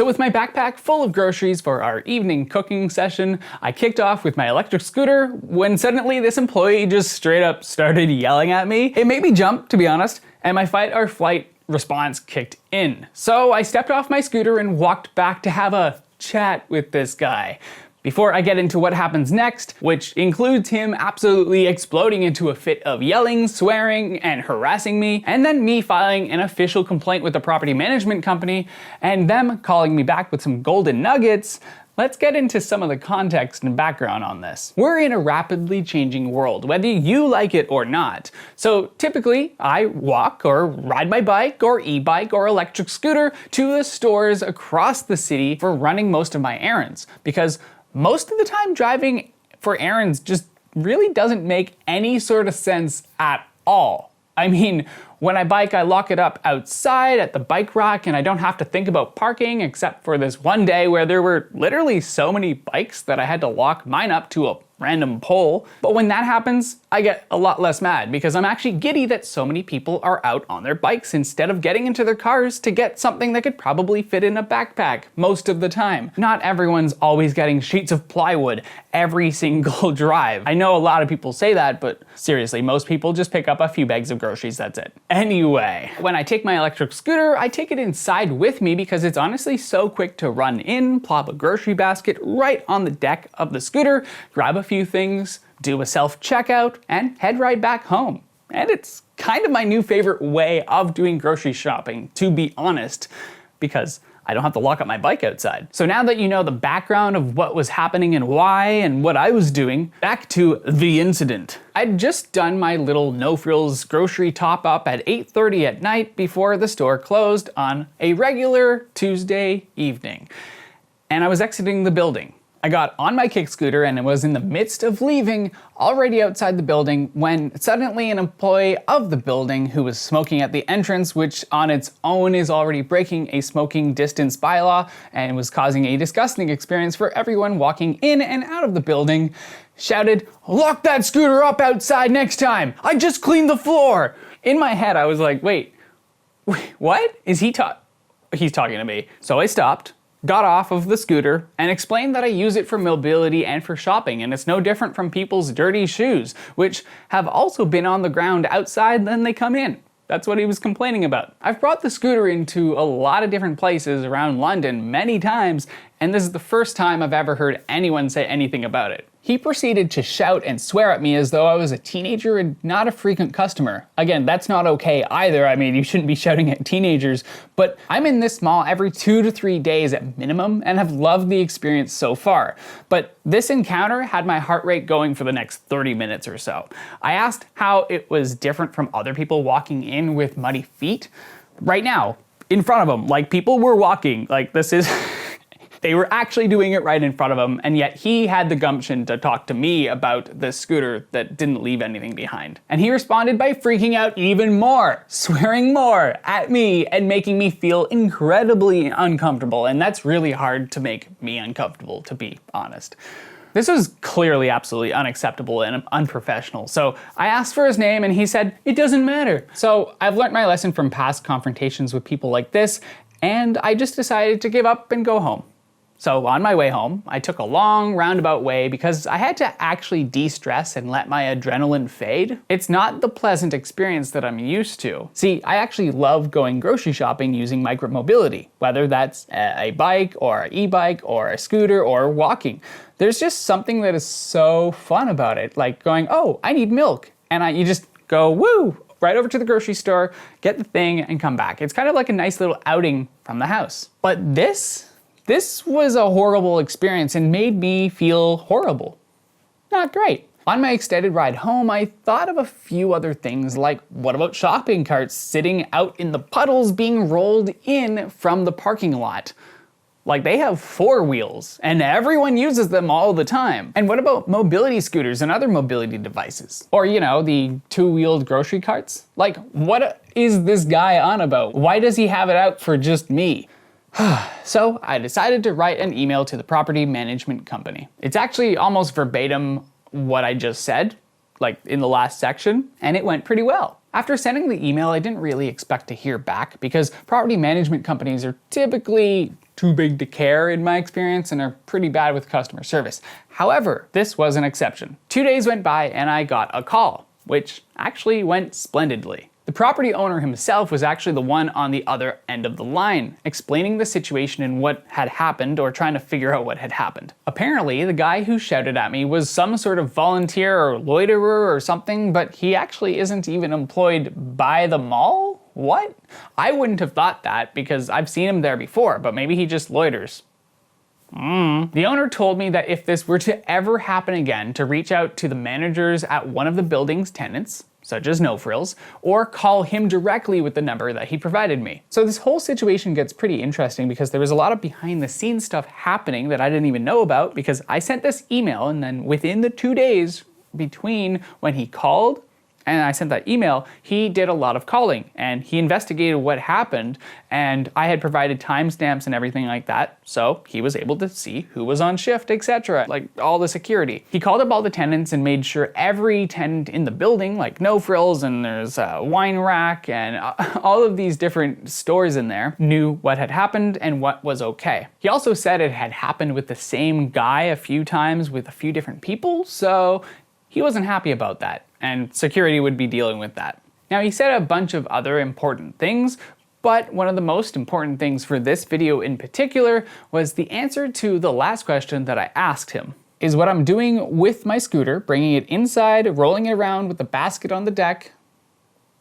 So with my backpack full of groceries for our evening cooking session, I kicked off with my electric scooter when suddenly this employee just straight up started yelling at me. It made me jump, to be honest, and my fight or flight response kicked in. So I stepped off my scooter and walked back to have a chat with this guy. Before I get into what happens next, which includes him absolutely exploding into a fit of yelling, swearing, and harassing me, and then me filing an official complaint with the property management company, and them calling me back with some golden nuggets, let's get into some of the context and background on this. We're in a rapidly changing world, whether you like it or not. So typically, I walk or ride my bike or e-bike or electric scooter to the stores across the city for running most of my errands, because most of the time driving for errands just really doesn't make any sort of sense at all. I mean, when I bike, I lock it up outside at the bike rack and I don't have to think about parking, except for this one day where there were literally so many bikes that I had to lock mine up to a random pole. But when that happens, I get a lot less mad because I'm actually giddy that so many people are out on their bikes instead of getting into their cars to get something that could probably fit in a backpack most of the time. Not everyone's always getting sheets of plywood every single drive. I know a lot of people say that, but seriously, most people just pick up a few bags of groceries, that's it. Anyway, when I take my electric scooter, I take it inside with me because it's honestly so quick to run in, plop a grocery basket right on the deck of the scooter, grab a few things, do a self-checkout, and head right back home. And it's kind of my new favorite way of doing grocery shopping, to be honest, because I don't have to lock up my bike outside. So now that you know the background of what was happening and why and what I was doing, back to the incident. I'd just done my little no-frills grocery top-up at 8:30 at night before the store closed on a regular Tuesday evening. And I was exiting the building. I got on my kick scooter and was in the midst of leaving, already outside the building, when suddenly an employee of the building who was smoking at the entrance, which on its own is already breaking a smoking distance bylaw and was causing a disgusting experience for everyone walking in and out of the building, shouted, "Lock that scooter up outside next time! I just cleaned the floor!" In my head, I was like, wait, what? He's talking to me. So I stopped, got off of the scooter, and explained that I use it for mobility and for shopping, and it's no different from people's dirty shoes, which have also been on the ground outside than they come in. That's what he was complaining about. I've brought the scooter into a lot of different places around London many times, and this is the first time I've ever heard anyone say anything about it. He proceeded to shout and swear at me as though I was a teenager and not a frequent customer. Again, that's not okay either. I mean, you shouldn't be shouting at teenagers, but I'm in this mall every 2 to 3 days at minimum and have loved the experience so far. But this encounter had my heart rate going for the next 30 minutes or so. I asked how it was different from other people walking in with muddy feet. Right now, in front of them, like people were walking, like this is... They were actually doing it right in front of him, and yet he had the gumption to talk to me about this scooter that didn't leave anything behind. And he responded by freaking out even more, swearing more at me, and making me feel incredibly uncomfortable, and that's really hard to make me uncomfortable, to be honest. This was clearly absolutely unacceptable and unprofessional, so I asked for his name and he said, "It doesn't matter." So I've learned my lesson from past confrontations with people like this, and I just decided to give up and go home. So on my way home, I took a long roundabout way because I had to actually de-stress and let my adrenaline fade. It's not the pleasant experience that I'm used to. See, I actually love going grocery shopping using micromobility, whether that's a bike or an e-bike or a scooter or walking. There's just something that is so fun about it, like going, oh, I need milk. And you just go, woo, right over to the grocery store, get the thing, and come back. It's kind of like a nice little outing from the house. But this was a horrible experience and made me feel horrible. Not great. On my extended ride home, I thought of a few other things, like what about shopping carts sitting out in the puddles being rolled in from the parking lot? Like, they have 4 wheels and everyone uses them all the time. And what about mobility scooters and other mobility devices? Or, you know, the 2-wheeled grocery carts? Like, what is this guy on about? Why does he have it out for just me? So I decided to write an email to the property management company. It's actually almost verbatim what I just said, like in the last section, and it went pretty well. After sending the email, I didn't really expect to hear back because property management companies are typically too big to care in my experience and are pretty bad with customer service. However, this was an exception. 2 days went by and I got a call, which actually went splendidly. The property owner himself was actually the one on the other end of the line, explaining the situation and what had happened, or trying to figure out what had happened. Apparently, the guy who shouted at me was some sort of volunteer or loiterer or something, but he actually isn't even employed by the mall? What? I wouldn't have thought that because I've seen him there before, but maybe he just loiters. The owner told me that if this were to ever happen again, to reach out to the managers at one of the building's tenants, such as No Frills, or call him directly with the number that he provided me. So this whole situation gets pretty interesting because there was a lot of behind the scenes stuff happening that I didn't even know about, because I sent this email and then within the 2 days between when he called and I sent that email, he did a lot of calling and he investigated what happened, and I had provided timestamps and everything like that, so he was able to see who was on shift, etc. Like all the security. He called up all the tenants and made sure every tenant in the building, like No Frills and there's a wine rack and all of these different stores in there, knew what had happened and what was okay. He also said it had happened with the same guy a few times with a few different people, so he wasn't happy about that, and security would be dealing with that. Now, he said a bunch of other important things, but one of the most important things for this video in particular was the answer to the last question that I asked him. Is what I'm doing with my scooter, bringing it inside, rolling it around with the basket on the deck,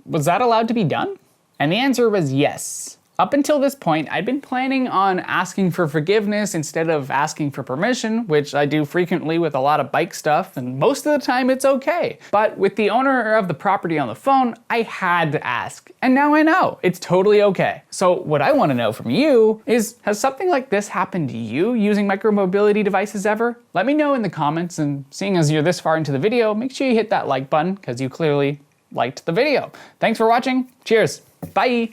was that allowed to be done? And the answer was yes. Up until this point, I'd been planning on asking for forgiveness instead of asking for permission, which I do frequently with a lot of bike stuff, and most of the time it's okay. But with the owner of the property on the phone, I had to ask. And now I know, it's totally okay. So what I want to know from you is, has something like this happened to you using micromobility devices ever? Let me know in the comments, and seeing as you're this far into the video, make sure you hit that like button, because you clearly liked the video. Thanks for watching, cheers, bye!